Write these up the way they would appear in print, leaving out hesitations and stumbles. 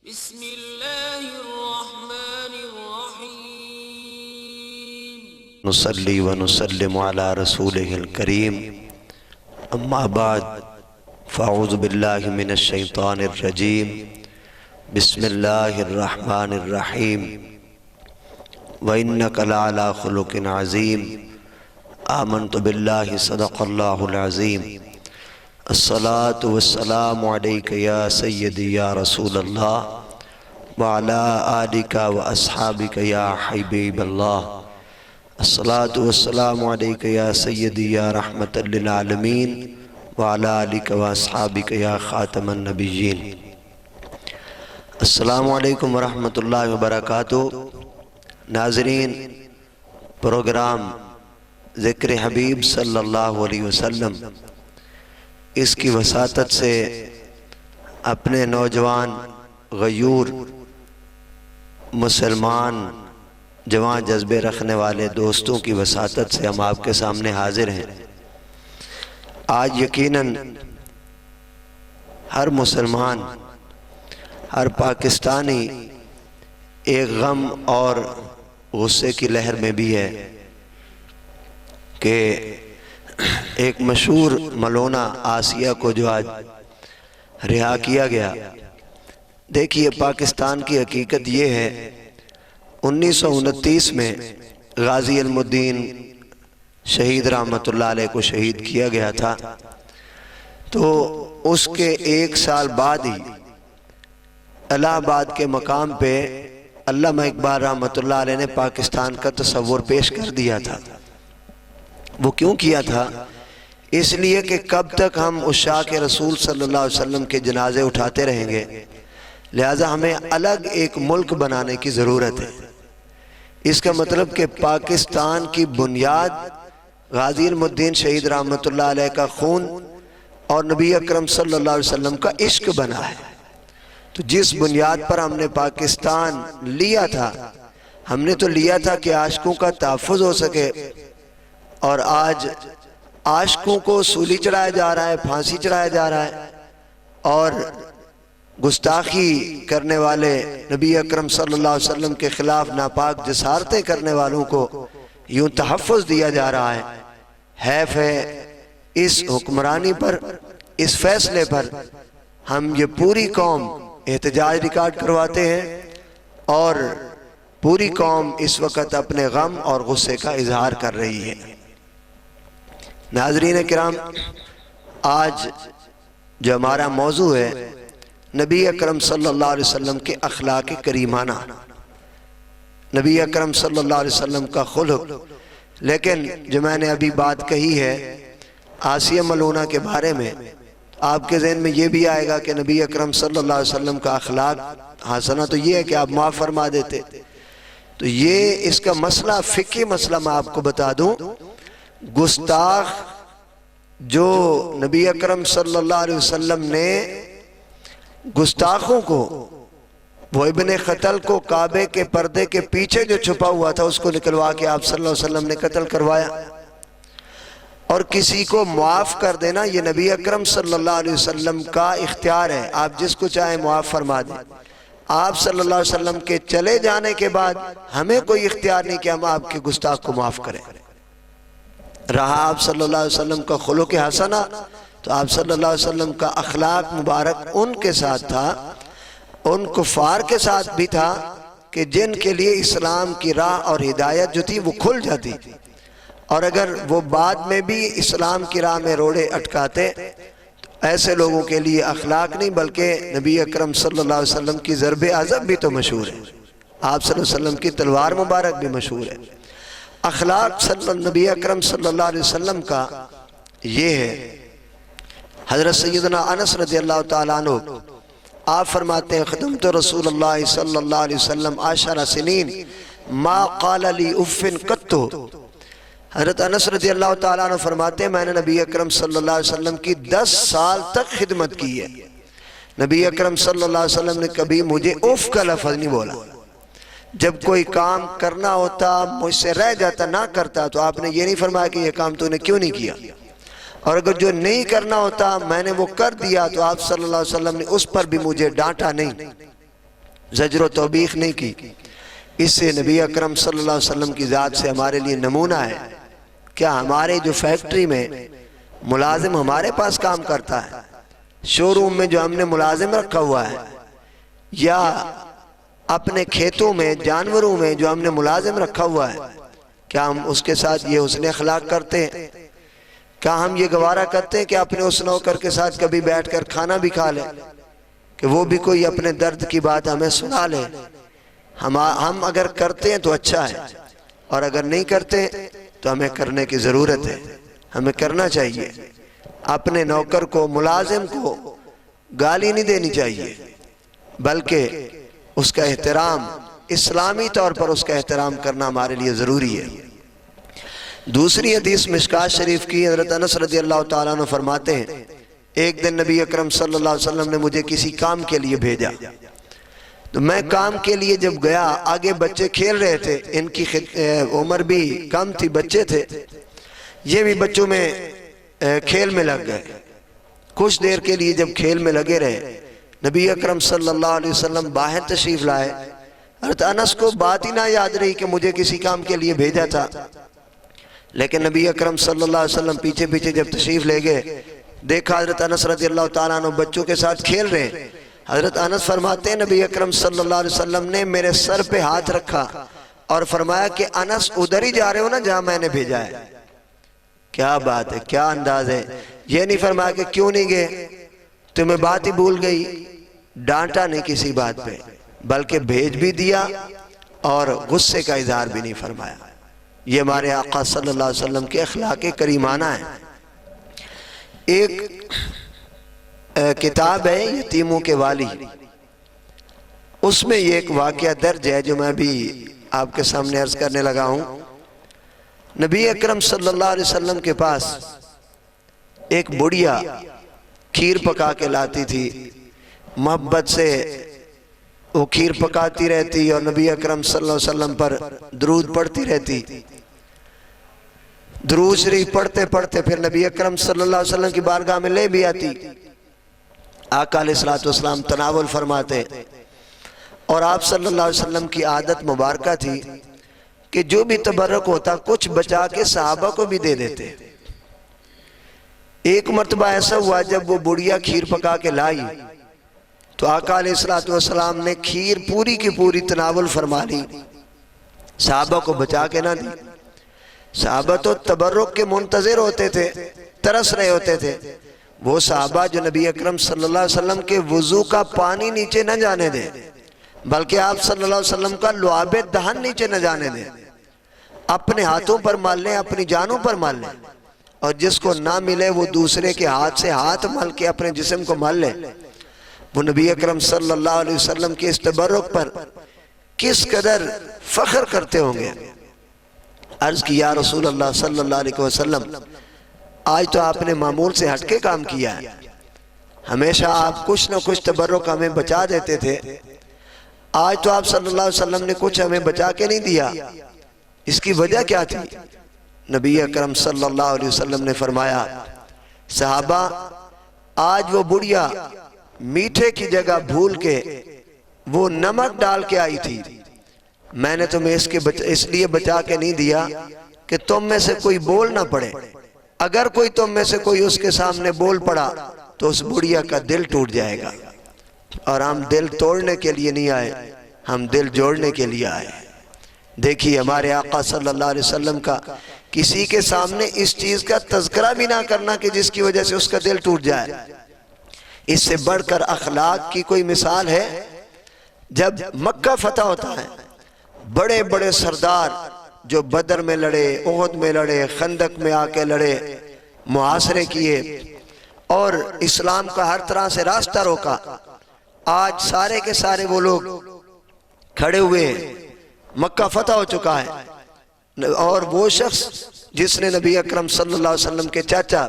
بسم اللہ الرحمن الرحیم نصلی ونسلم علی رسولہ الکریم اما بعد فاعوذ باللہ من الشیطان الرجیم بسم اللہ الرحمن الرحیم وَإِنَّكَ لَعَلَىٰ خُلُقٍ عَظِيمٍ آمنت باللہ صدق اللہ العظیم الصلاة والسلام علیک یا سیدی یا رسول اللہ وعلى آلک واصحابک یا حبیب اللہ الصلاة والسلام علیک یا سیدی یا رحمت للعالمین وعلى آلک واصحابک یا خاتم النبیین۔ السلام علیکم ورحمۃ اللہ وبرکاتہ۔ ناظرین، پروگرام ذکر حبیب صلی اللہ علیہ وسلم، اس کی وساطت سے اپنے نوجوان غیور مسلمان جوان جذبے رکھنے والے دوستوں کی وساطت سے ہم آپ کے سامنے حاضر ہیں۔ آج یقیناً ہر مسلمان، ہر پاکستانی ایک غم اور غصے کی لہر میں بھی ہے کہ ایک مشہور ملونہ آسیہ کو جو آج رہا کیا گیا۔ دیکھیے، پاکستان کی حقیقت یہ ہے، 1929 میں غازی علم الدین شہید رحمت اللہ علیہ کو شہید کیا گیا تھا، تو اس کے ایک سال بعد ہی الہ آباد کے مقام پہ علامہ اقبال رحمت اللہ علیہ نے پاکستان کا تصور پیش کر دیا تھا۔ وہ کیوں کیا تھا؟ اس لیے کہ کب تک ہم عشاق رسول صلی اللہ علیہ وسلم کے جنازے اٹھاتے رہیں گے، لہٰذا ہمیں الگ ایک ملک بنانے کی ضرورت ہے۔ اس کا مطلب کہ پاکستان کی بنیاد غازی علم الدین شہید رحمت اللہ علیہ کا خون اور نبی اکرم صلی اللہ علیہ وسلم کا عشق بنا ہے۔ تو جس بنیاد پر ہم نے پاکستان لیا تھا، ہم نے تو لیا تھا کہ عاشقوں کا تحفظ ہو سکے، اور آج عاشقوں کو سولی چڑھایا جا رہا ہے، پھانسی چڑھایا جا رہا ہے، اور گستاخی کرنے والے نبی اکرم صلی اللہ علیہ وسلم کے خلاف ناپاک جسارتیں کرنے والوں کو یوں تحفظ دیا جا رہا ہے۔ حیف ہے اس حکمرانی پر، اس فیصلے پر ہم یہ پوری قوم احتجاج ریکارڈ کرواتے ہیں، اور پوری قوم اس وقت اپنے غم اور غصے کا اظہار کر رہی ہے۔ ناظرین کرام، آج جو ہمارا موضوع ہے، نبی اکرم صلی اللہ علیہ وسلم کے اخلاق کریمانہ، نبی اکرم صلی اللہ علیہ وسلم کا خلق۔ لیکن جو میں نے ابھی بات کہی ہے آسیہ ملونہ کے بارے میں، آپ کے ذہن میں یہ بھی آئے گا کہ نبی اکرم صلی اللہ علیہ وسلم کا اخلاق حسنہ تو یہ ہے کہ آپ معاف فرما دیتے۔ تو یہ اس کا مسئلہ، فقہی مسئلہ میں آپ کو بتا دوں، گستاخ جو نبی اکرم صلی اللہ علیہ وسلم نے گستاخوں کو، وہ ابن قتل کو کعبے کے پردے کے پیچھے جو چھپا ہوا تھا اس کو نکلوا کے آپ صلی اللہ علیہ وسلم نے قتل کروایا، اور کسی کو معاف کر دینا یہ نبی اکرم صلی اللہ علیہ وسلم کا اختیار ہے، آپ جس کو چاہیں معاف فرما دیں۔ آپ صلی اللہ علیہ وسلم کے چلے جانے کے بعد ہمیں کوئی اختیار نہیں کہ ہم آپ کے گستاخ کو معاف کریں۔ رہا آپ صلی اللہ علیہ وسلم کا خلق حسنہ، تو آپ صلی اللہ علیہ وسلم کا اخلاق مبارک ان کے ساتھ تھا، ان کفار کے ساتھ بھی تھا کہ جن کے لیے اسلام کی راہ اور ہدایت جو تھی وہ کھل جاتی، اور اگر وہ بعد میں بھی اسلام کی راہ میں روڑے اٹکاتے، تو ایسے لوگوں کے لیے اخلاق نہیں بلکہ نبی اکرم صلی اللہ علیہ وسلم کی ضرب عضب بھی تو مشہور ہے، آپ صلی اللہ علیہ وسلم کی تلوار مبارک بھی مشہور ہے۔ اخلاق نبی اکرم صلی اللہ علیہ وسلم کا یہ ہے۔ حضرت سیدنا انس رضی اللہ تعالیٰ عنہ آپ فرماتے ہیں، خدمت رسول اللہ صلی اللہ علیہ وسلم 10 سنین ما قال لی افن قط۔ حضرت انس رضی اللہ تعالیٰ عنہ فرماتے ہیں، میں نے نبی اکرم صلی اللہ علیہ وسلم کی 10 سال تک خدمت کی ہے، نبی اکرم صلی اللہ علیہ وسلم نے کبھی مجھے اف کا لفظ نہیں بولا۔ جب کوئی کام کرنا ہوتا، مجھ سے رہ جاتا، نہ کرتا، تو آپ نے یہ نہیں فرمایا کہ یہ کام تو نے کیوں نہیں کیا، اور اگر جو نہیں کرنا ہوتا میں نے وہ کر دیا تو آپ صلی اللہ علیہ وسلم نے اس پر بھی مجھے ڈانٹا نہیں۔ زجر و توبیخ نہیں کی۔ اس سے نبی اکرم صلی اللہ علیہ وسلم کی ذات سے ہمارے لیے نمونہ ہے۔ کیا ہمارے جو فیکٹری میں ملازم ہمارے پاس کام کرتا ہے، شو روم میں جو ہم نے ملازم رکھا ہوا ہے، یا اپنے کھیتوں میں جانوروں میں جو ہم نے ملازم رکھا ہوا ہے، کیا ہم اس کے ساتھ یہ حسن اخلاق کرتے ہیں؟ کیا ہم یہ گوارا کرتے ہیں کہ اپنے اس نوکر کے ساتھ کبھی بیٹھ کر کھانا بھی کھا لیں، کہ وہ بھی کوئی اپنے درد کی بات ہمیں سنا لے؟ ہم اگر کرتے ہیں تو اچھا ہے، اور اگر نہیں کرتے تو ہمیں کرنے کی ضرورت ہے، ہمیں کرنا چاہیے۔ اپنے نوکر کو، ملازم کو گالی نہیں دینی چاہیے، بلکہ اس کا احترام، اسلامی طور پر اس کا احترام کرنا ہمارے لیے ضروری ہے۔ دوسری حدیث مشکوٰۃ شریف کی، حضرت انس رضی اللہ تعالیٰ عنہ فرماتے ہیں ایک دن نبی اکرم صلی اللہ علیہ وسلم نے مجھے کسی کام کے لیے بھیجا، تو میں کام کے لیے جب گیا، آگے بچے کھیل رہے تھے، ان کی عمر بھی کم تھی، بچے تھے، یہ بھی بچوں میں کھیل میں لگ گئے۔ کچھ دیر کے لیے جب کھیل میں لگے رہے، نبی اکرم صلی اللہ علیہ وسلم باہر تشریف لائے۔ حضرت انس کو بات ہی نہ یاد رہی کہ مجھے کسی کام کے لیے بھیجا تھا، لیکن نبی اکرم صلی اللہ علیہ وسلم پیچھے پیچھے جب تشریف لے گئے، دیکھا حضرت انس رضی اللہ تعالیٰ عنہ بچوں کے ساتھ کھیل رہے ہیں۔ حضرت انس فرماتے ہیں نبی اکرم صلی اللہ علیہ وسلم نے میرے سر پہ ہاتھ رکھا اور فرمایا کہ انس ادھر ہی جا رہے ہو نا جہاں میں نے بھیجا ہے۔ کیا بات ہے، کیا انداز ہے! یہ نہیں فرمایا کہ کیوں نہیں گئے، تمہیں بات ہی بھول گئی، ڈانٹا نہیں کسی بات پہ، بلکہ بھیج بھی دیا اور غصے کا اظہار بھی نہیں فرمایا۔ یہ ہمارے آقا صلی اللہ علیہ وسلم کے اخلاق کریمانہ ہیں۔ ایک کتاب ہے یتیموں کے والی، اس میں یہ ایک واقعہ درج ہے جو میں بھی آپ کے سامنے عرض کرنے لگا ہوں۔ نبی اکرم صلی اللہ علیہ وسلم کے پاس ایک بڑھیا کھیر پکا کے لاتی تھی، محبت سے وہ کھیر پکاتی رہتی اور نبی اکرم صلی اللہ علیہ وسلم پر درود پڑھتی رہتی۔ درود شریف پڑھتے پڑھتے پھر نبی اکرم صلی اللہ علیہ وسلم کی بارگاہ میں لے بھی آتی۔ آقا علیہ السلام تناول فرماتے، اور آپ صلی اللہ علیہ وسلم کی عادت مبارکہ تھی کہ جو بھی تبرک ہوتا کچھ بچا کے صحابہ کو بھی دے دیتے۔ ایک مرتبہ ایسا ہوا جب وہ بڑھیا کھیر پکا کے لائی تو آقا علیہ السلام نے کھیر پوری کی پوری تناول فرما لی، صحابہ کو بچا کے نہ دی۔ صحابہ تو تبرک کے منتظر ہوتے تھے، ترس رہے ہوتے تھے۔ وہ صحابہ جو نبی اکرم صلی اللہ علیہ وسلم کے وضو کا پانی نیچے نہ جانے دیں، بلکہ آپ صلی اللہ علیہ وسلم کا لعاب دہن نیچے نہ جانے دیں، اپنے ہاتھوں پر مال لیں، اپنی جانوں پر مال لیں، اور جس کو نہ ملے وہ دوسرے کے ہاتھ سے ہاتھ مل کے اپنے جسم کو مال لے۔ وہ نبی اکرم صلی اللہ علیہ وسلم کے اس تبرک پر کس قدر فخر کرتے ہوں گے۔ عرض کی یا رسول اللہ صلی اللہ علیہ وسلم، آج تو آپ نے معمول سے ہٹ کے کام کیا ہے، ہمیشہ آپ کچھ نہ کچھ تبرک ہمیں بچا دیتے تھے، آج تو آپ صلی اللہ علیہ وسلم نے کچھ ہمیں بچا کے نہیں دیا، اس کی وجہ کیا تھی؟ نبی اکرم صلی اللہ علیہ وسلم نے فرمایا، صحابہ آج وہ بڑھیا میٹھے کی جگہ بھول کے وہ نمک ڈال کے آئی تھی، میں نے تمہیں اس لیے بچا کے نہیں دیا کہ تم میں سے کوئی بول نہ پڑے، اگر کوئی تم میں سے کوئی اس کے سامنے بول پڑا تو اس بڑھیا کا دل ٹوٹ جائے گا، اور ہم دل توڑنے کے لیے نہیں آئے، ہم دل جوڑنے کے لیے آئے۔ دیکھیے ہمارے آقا صلی اللہ علیہ وسلم کا کسی کے سامنے اس چیز کا تذکرہ بھی نہ کرنا کہ جس کی وجہ سے اس کا دل ٹوٹ جائے۔ اس سے بڑھ کر اخلاق کی کوئی مثال ہے؟ جب مکہ فتح ہوتا ہے، بڑے بڑے سردار جو بدر میں لڑے، احد میں لڑے، خندق میں آ کے لڑے، محاصرے کیے اور اسلام کا ہر طرح سے راستہ روکا، آج سارے کے سارے وہ لوگ کھڑے ہوئے ہیں، مکہ فتح ہو چکا ہے، اور وہ شخص جس نے نبی اکرم صلی اللہ علیہ وسلم کے چاچا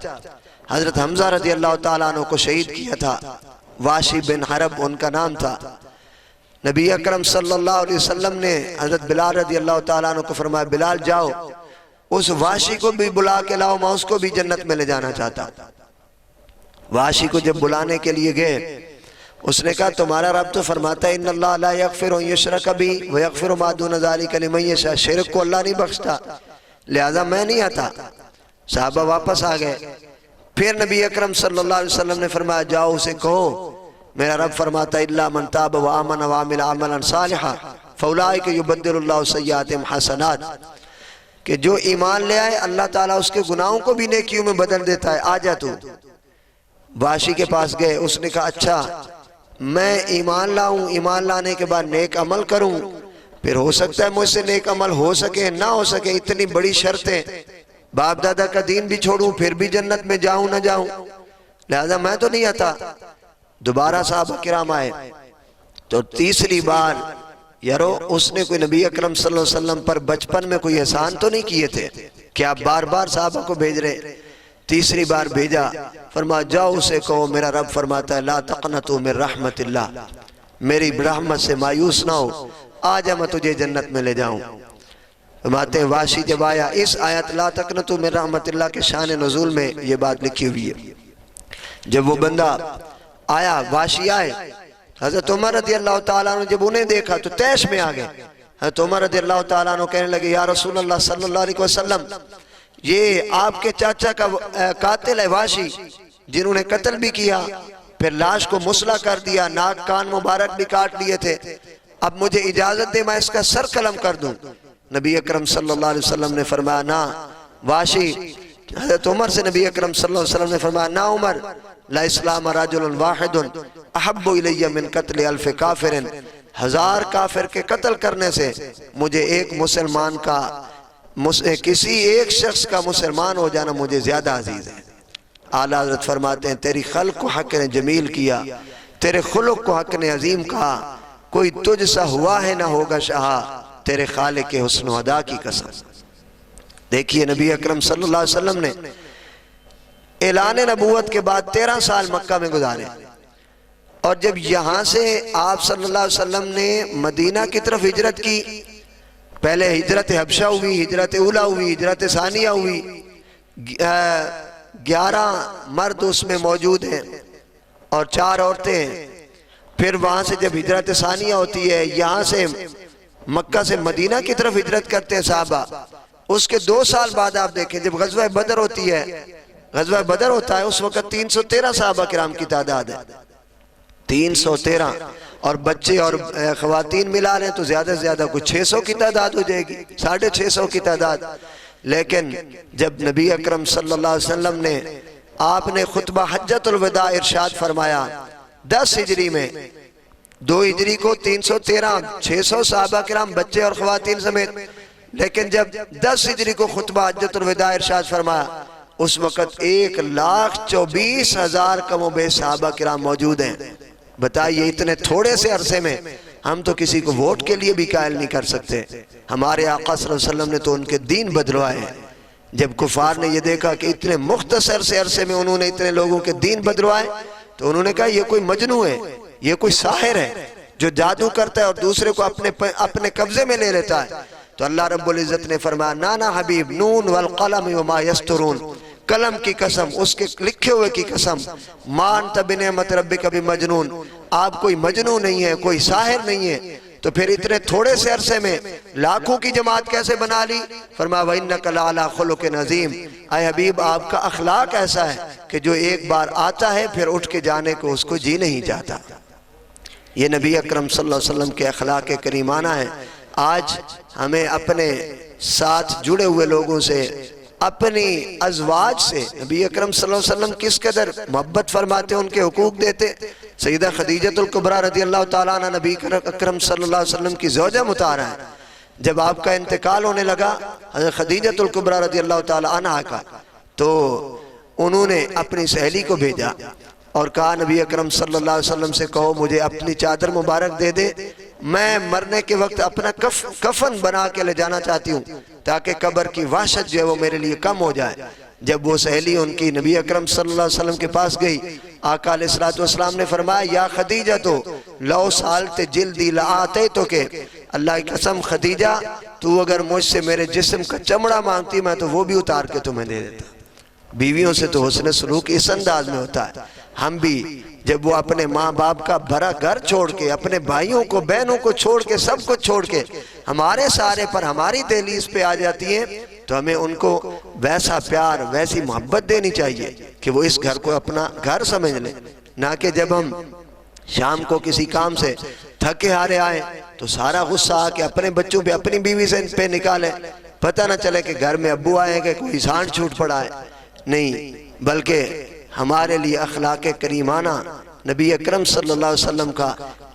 حضرت حمزہ رضی اللہ تعالیٰ عنہ کو شہید کیا تھا، واشی بن حرب ان کا نام تھا، نبی اکرم صلی اللہ علیہ وسلم نے حضرت بلال رضی اللہ تعالیٰ عنہ کو فرمایا، بلال جاؤ اس واشی کو بھی بلا کے لاؤ، میں اس کو بھی جنت میں لے جانا چاہتا۔ واشی کو جب بلانے کے لیے گئے، اس نے کہا تمہارا رب تو فرماتا ہے ان اللہ لا یغفر ان یشرک بہ ویغفر ما دون ذلک لمن یشاء، شرک کو اللہ نہیں بخشتا، لہذا میں نہیں آتا۔ صحابہ واپس آ گئے۔ پھر نبی اکرم صلی اللہ علیہ وسلم نے فرمایا جاؤ اسے کہو میرا رب فرماتا ہے الا من تاب وآمن وعمل عملا صالحا فاولئک یبدل اللہ سیئاتہم حسنات، کہ جو ایمان لے آئے اللہ تعالیٰ اس کے گناہوں کو بھی نیکیوں میں بدل دیتا ہے، آ جا تو۔ واشی کے پاس گئے، اس نے کہا اچھا میں ایمان لاؤں، ایمان لانے کے بعد نیک عمل کروں، پھر ہو سکتا ہے مجھ سے نیک عمل ہو سکے نہ ہو سکے، اتنی بڑی شرطیں، باپ دادا کا دین بھی چھوڑوں پھر بھی جنت میں جاؤں نہ جاؤں، لہذا میں تو نہیں آتا۔ دوبارہ صحابہ کرام آئے تو تیسری بار یارو اس نے کوئی نبی اکرم صلی اللہ علیہ وسلم پر بچپن میں کوئی احسان تو نہیں کیے تھے کہ آپ بار بار صحابہ کو بھیج رہے؟ تیسری بار بھیجا، فرمایا جاؤ اسے کہو میرا رب فرماتا ہے لا تقنطوا من رحمت اللہ، میری رحمت سے مایوس نہ ہو، آجا میں تجھے جنت میں لے جاؤں۔ فرماتے ہیں واشی جب آیا، اس آیت لا تقنطوا من رحمت اللہ کے شان نزول میں یہ بات لکھی ہوئی ہے۔ جب وہ بندہ آیا، واشی آئے، حضرت عمر رضی اللہ تعالیٰ عنہ جب انہیں دیکھا تو تیش میں آگئے۔ حضرت عمر رضی اللہ تعالیٰ عنہ کہنے لگے یا رسول اللہ صلی اللہ علیہ وسلم، یہ آپ کے چاچا کا قاتل ہے واشی، جنہوں نے قتل بھی کیا، پھر لاش کو مسلح کر دیا، ناک کان مبارک بھی کاٹ لیے تھے، اب مجھے اجازت دے میں اس کا سر قلم کر دوں۔ نبی اکرم صلی اللہ علیہ وسلم نے فرمایا نا واشی، حضرت عمر سے نبی اکرم صلی اللہ علیہ وسلم نے فرمایا نا عمر، لا اسلام رجل واحد احب الی من قتل الف کافر، 1000 کافر کے قتل کرنے سے مجھے ایک مسلمان کا، کسی ایک شخص کا مسلمان ہو جانا مجھے زیادہ عزیز ہے۔ اعلیٰ حضرت فرماتے ہیں تیری خلق کو حق نے جمیل کیا، تیرے خلق کو حق نے عظیم کہا، کوئی تجھ سا ہوا ہے نہ ہوگا شاہ، تیرے خالق کے حسن و ادا کی قسم۔ دیکھیے نبی اکرم صلی اللہ علیہ وسلم نے اعلان نبوت کے بعد 13 سال مکہ میں گزارے، اور جب یہاں سے آپ صلی اللہ علیہ وسلم نے مدینہ کی طرف ہجرت کی، پہلے ہجرت حبشہ ہوئی، ہجرت اولا ہوئی، ہجرت ثانیہ ہوئی، 11 مرد اس میں موجود ہیں اور 4 عورتیں ہیں۔ پھر وہاں سے جب ہجرت ثانیہ ہوتی ہے، یہاں سے مکہ سے مدینہ کی طرف ہجرت کرتے ہیں صحابہ، اس کے 2 سال بعد آپ دیکھیں جب غزوہ بدر ہوتی ہے، غزوہ بدر ہوتا ہے اس وقت 313 صحابہ کرام کی تعداد ہے، 313، اور بچے اور خواتین ملا لیں تو زیادہ سے زیادہ کچھ 600 کی تعداد ہو جائے گی، 650 کی تعداد۔ لیکن جب نبی اکرم صلی اللہ علیہ وسلم نے آپ نے خطبہ حجۃ الوداع ارشاد فرمایا 10 ہجری میں، 2 ہجری کو 313، 600 صحابہ کرام بچے اور خواتین سمیت، لیکن جب 10 ہجری کو خطبہ حجۃ الوداع ارشاد فرمایا اس وقت 1,24,000 کم و بیش صحابہ کرام موجود ہیں۔ بتائیے اتنے تھوڑے سے عرصے میں ہم تو کسی کو ووٹ کے لیے بھی قائل نہیں کر سکتے، ہمارے آقا صلی اللہ علیہ وسلم نے تو ان کے دین بدلوائے ہیں۔ جب کفار نے یہ دیکھا کہ اتنے مختصر سے عرصے میں انہوں نے اتنے لوگوں کے دین بدلوائے تو انہوں نے کہا یہ کوئی مجنون ہے، یہ کوئی ساحر ہے جو جادو کرتا ہے اور دوسرے کو اپنے قبضے میں لے لیتا ہے۔ تو اللہ رب العزت نے فرمایا نانا حبیب نون والقلم وما یسترون، قلم کی قسم، اس کے لکھے ہوئے کی قسم، ما انت بنعمت ربک بمجنون، آپ کوئی مجنون نہیں ہے، کوئی ساحر نہیں ہے۔ تو پھر اتنے تھوڑے سے عرصے میں لاکھوں کی جماعت کیسے بنا لی؟ فرمایا وَإِنَّكَ لَعَلَىٰ خُلُقٍ عَظِيمٍ، اے حبیب آپ کا اخلاق ایسا ہے کہ جو ایک بار آتا ہے پھر اٹھ کے جانے کو اس کو جی نہیں جاتا۔ یہ نبی اکرم صلی اللہ علیہ وسلم کے اخلاق کریمانہ ہیں۔ آج ہمیں اپنے ساتھ جڑے ہوئے لوگوں سے، اپنی ازواج سے نبی اکرم صلی اللہ علیہ وسلم کس قدر محبت فرماتے، ان کے حقوق دیتے۔ سیدہ خدیجۃ الکبریٰ رضی اللہ تعالیٰ عنہ نبی اکرم صلی اللہ علیہ وسلم کی زوجہ مطہرہ ہے۔ جب آپ کا انتقال ہونے لگا حضرت خدیجۃ الکبریٰ رضی اللہ تعالیٰ عنہ کا، تو انہوں نے اپنی سہیلی کو بھیجا اور کہا نبی اکرم صلی اللہ علیہ وسلم سے کہو مجھے اپنی چادر مبارک دے دے، میں مرنے کے وقت اپنا کفن بنا کے لے جانا چاہتی ہوں تاکہ قبر کی وحشت جو ہے وہ میرے لیے کم ہو جائے۔ جب وہ سہیلی ان کی نبی اکرم صلی اللہ علیہ وسلم کے پاس گئی، آقا علیہ السلام نے فرمایا یا خدیجہ تو لو سالت جلدی لآتے تو کہ اللہ کی قسم خدیجہ تو اگر مجھ سے میرے جسم کا چمڑا مانگتی میں تو وہ بھی اتار کے تمہیں دے دیتا۔ بیویوں سے تو حسن سلوک اس انداز میں ہوتا ہے۔ ہم بھی جب وہ اپنے ماں باپ کا بھرا گھر چھوڑ کے، اپنے بھائیوں کو بہنوں کو چھوڑ کے، سب کو چھوڑ کے ہمارے سہارے پر ہماری دہلیز پہ آ جاتی ہیں، تو ہمیں ان کو ویسا پیار، ویسی محبت دینی چاہیے کہ وہ اس گھر کو اپنا گھر سمجھ لیں، نہ کہ جب ہم شام کو کسی کام سے تھکے ہارے آئیں تو سارا غصہ آ کے اپنے بچوں پہ، اپنی بیوی سے پہ نکالیں، پتہ نہ چلے کہ گھر میں ابو آئے کہ کوئی سانٹ چھوٹ پڑا ہے۔ نہیں، بلکہ ہمارے لیے اخلاق کریمانہ نبی اکرم صلی اللہ علیہ وسلم کا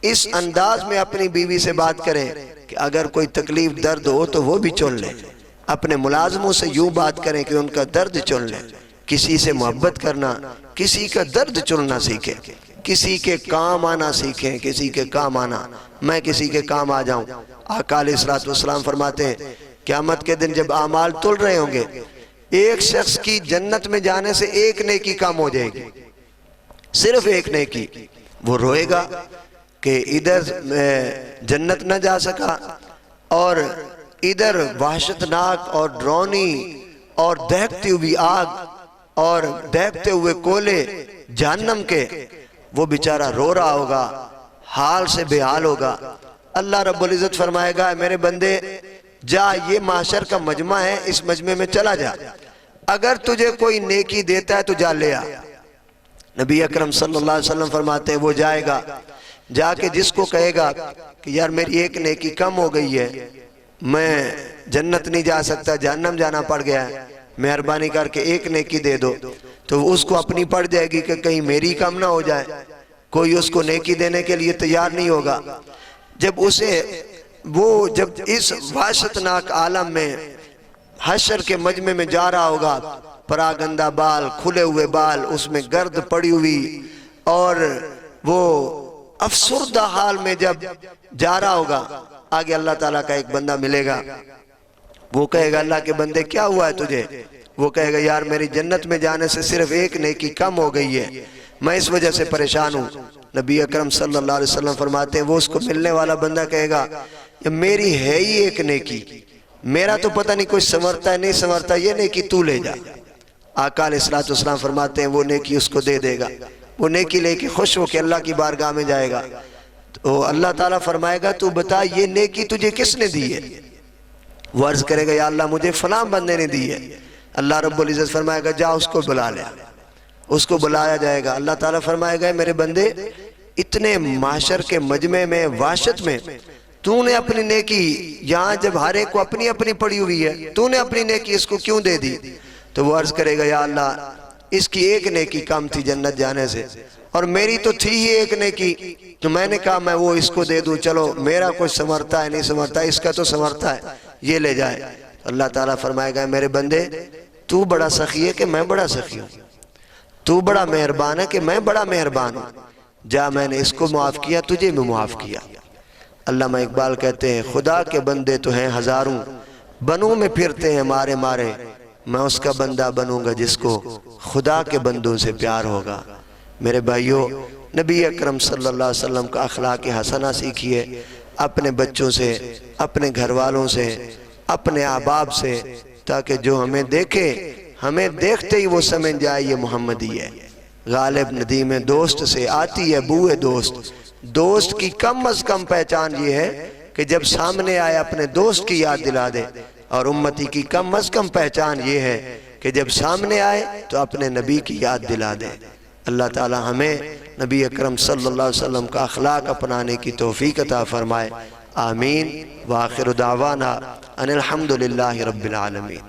اس انداز میں اپنی بیوی سے بات کریں کہ اگر کوئی تکلیف درد ہو تو وہ بھی چن لیں، اپنے ملازموں سے یوں بات کریں کہ ان کا درد چن لیں، کسی سے محبت کرنا، کسی کا درد چننا سیکھیں، کسی کے کام آنا سیکھیں، کسی کے کام آنا، میں کسی کے کام آ جاؤں۔ آقا علیہ السلام فرماتے ہیں قیامت کے دن جب اعمال تل رہے ہوں گے، ایک شخص کی جنت میں جانے سے ایک نیکی کم ہو جائے گی، صرف ایک نیکی۔ وہ روئے گا کہ ادھر جنت نہ جا سکا، اور ادھر وحشتناک اور ڈرونی اور دہکتی ہوئی آگ اور دہکتے ہوئے کولے جہنم کے، وہ بیچارہ رو رہا ہوگا، حال سے بے حال ہوگا۔ اللہ رب العزت فرمائے گا میرے بندے جا، یہ معاشر کا مجمع ہے، اس مجمع میں چلا جا، اگر تجھے کوئی نیکی دیتا ہے تو جا لے آ۔ نبی اکرم صلی اللہ علیہ وسلم فرماتے ہیں وہ جائے گا، جا کے جس کو کہے گا کہ یار میری ایک نیکی کم ہو گئی ہے، میں جنت نہیں جا سکتا، جہنم جانا پڑ گیا ہے، مہربانی کر کے ایک نیکی دے دو، تو اس کو اپنی پڑ جائے گی کہ کہیں میری کم نہ ہو جائے، کوئی اس کو نیکی دینے کے لیے تیار نہیں ہوگا۔ جب اس وحشتناک عالم میں حشر کے مجمع میں جا رہا ہوگا، پراگندہ بال، کھلے ہوئے بال، اس میں گرد پڑی ہوئی، اور وہ افسردہ حال میں جب جا رہا ہوگا، آگے اللہ تعالیٰ کا ایک بندہ ملے گا، وہ کہے گا اللہ کے بندے کیا ہوا ہے تجھے؟ وہ کہے گا یار میری جنت میں جانے سے صرف ایک نیکی کم ہو گئی ہے، میں اس وجہ سے پریشان ہوں۔ نبی اکرم صلی اللہ علیہ وسلم فرماتے ہیں وہ اس کو ملنے والا بندہ کہے گا میری ہے ہی ایک نیکی، میرا تو پتہ نہیں کوئی سنورتا ہے نہیں سنورتا، یہ نیکی تو لے جا۔ آقا علیہ السلام فرماتے ہیں وہ نیکی اس کو دے دے گا، وہ نیکی لے کے خوش ہو کے اللہ کی بارگاہ میں جائے گا، تو اللہ تعالیٰ فرمائے گا تو بتا یہ نیکی تجھے کس نے دی ہے؟ وہ عرض کرے گا یا اللہ مجھے فلاں بندے نے دی ہے۔ اللہ رب العزت فرمائے گا جا اس کو بلا لے، اس کو بلایا جائے گا۔ اللہ تعالیٰ فرمائے گا میرے بندے اتنے معاشر کے مجمع میں، وحشت میں، تو نے اپنی نیکی، یہاں جب ہر ایک کو اپنی اپنی پڑی ہوئی ہے، تو نے اپنی نیکی اس کو کیوں دے دی؟ تو وہ عرض کرے گا یا اللہ اس کی ایک نیکی کم تھی جنت جانے سے، اور میری تو تھی ہی ایک نیکی، تو میں نے کہا میں وہ اس کو دے دوں، چلو میرا کوئی سنورتا ہے نہیں سنورتا، اس کا تو سنورتا ہے، یہ لے جائے۔ اللہ تعالیٰ فرمائے گا میرے بندے تو بڑا سخی ہے کہ میں بڑا سخی ہوں، تو بڑا مہربان ہے کہ میں بڑا مہربان ہوں، جا میں نے اس کو معاف کیا تجھے بھی معاف کیا۔ علامہ اقبال کہتے ہیں خدا کے بندے تو ہیں ہزاروں، بنوں میں پھرتے ہیں مارے مارے، میں اس کا بندہ بنوں گا جس کو خدا کے بندوں سے پیار ہوگا۔ میرے بھائیوں، نبی اکرم صلی اللہ علیہ وسلم کا اخلاق حسنہ سیکھیے، اپنے بچوں سے، اپنے گھر والوں سے، اپنے احباب سے، تاکہ جو ہمیں دیکھے ہمیں دیکھتے ہی وہ سمجھ جائے یہ محمدی ہے۔ غالب ندیم دوست سے آتی ہے بوئے دوست، دوست کی کم از کم پہچان یہ ہے کہ جب سامنے آئے اپنے دوست کی یاد دلا دے، اور امتی کی کم از کم پہچان یہ ہے کہ جب سامنے آئے تو اپنے نبی کی یاد دلا دے۔ اللہ تعالی ہمیں نبی اکرم صلی اللہ علیہ وسلم کا اخلاق اپنانے کی توفیق عطا فرمائے، آمین۔ وآخر دعوانا ان الحمدللہ رب العالمین۔